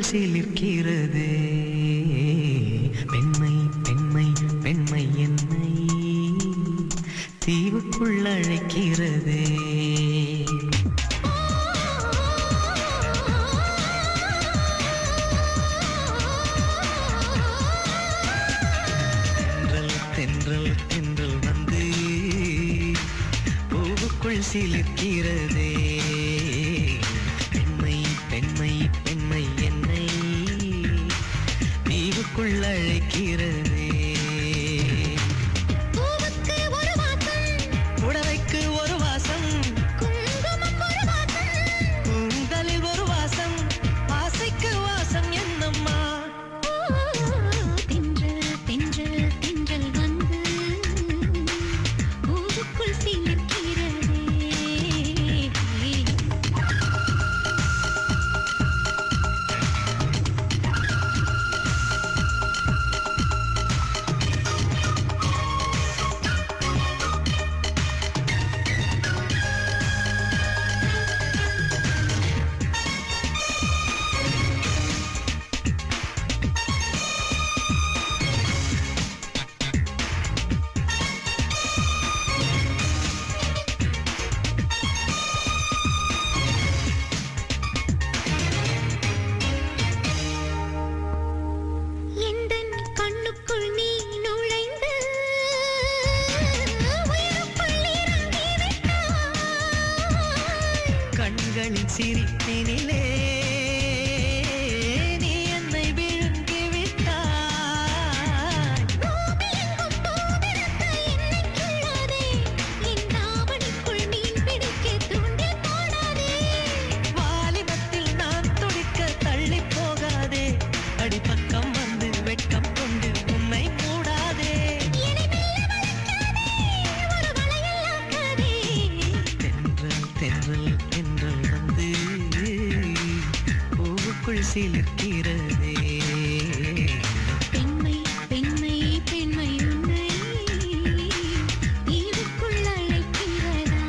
சிலிர்க்கிறதே பெண்மை பெண்மை பெண்மை என்னை தீவுக்குள் அழைக்கிறதே தென்றல் தென்றல் வந்து பூவுக்குள் சிலிர்க்கிறதே பெண்மை பெண்மை பெண்மை என்னை தீவுக்குள் அழைக்கிறதே புடவைக்கு ஒரு வாசம் கூந்தலில் ஒரு வாசம் ஆசைக்கு வாசம் என்னம்மா கண்களின் சிரிப்பினிலே நீ என்னை விழுங்கி விட்டாய் வாலிபத்தில் நான் துடிக்க தள்ளி போகாதே அடிப்பக்கம் வந்து வெட்கம் கொண்டு உன்னை மூடாதே தென்றல் தென்றல் வந்து பூவுக்குள் சிலிர்க்கிறதே பெண்மை பெண்மை பெண்மை உன்னை தீவுக்குள் அழைக்கிறதா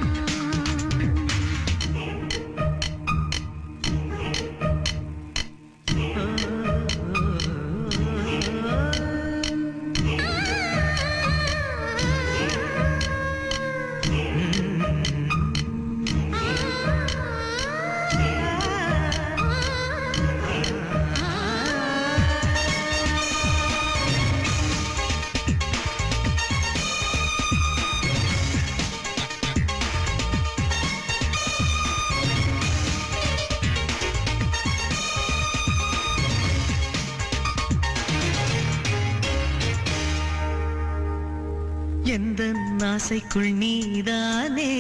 எந்த ஆசைக்குள் நீதானே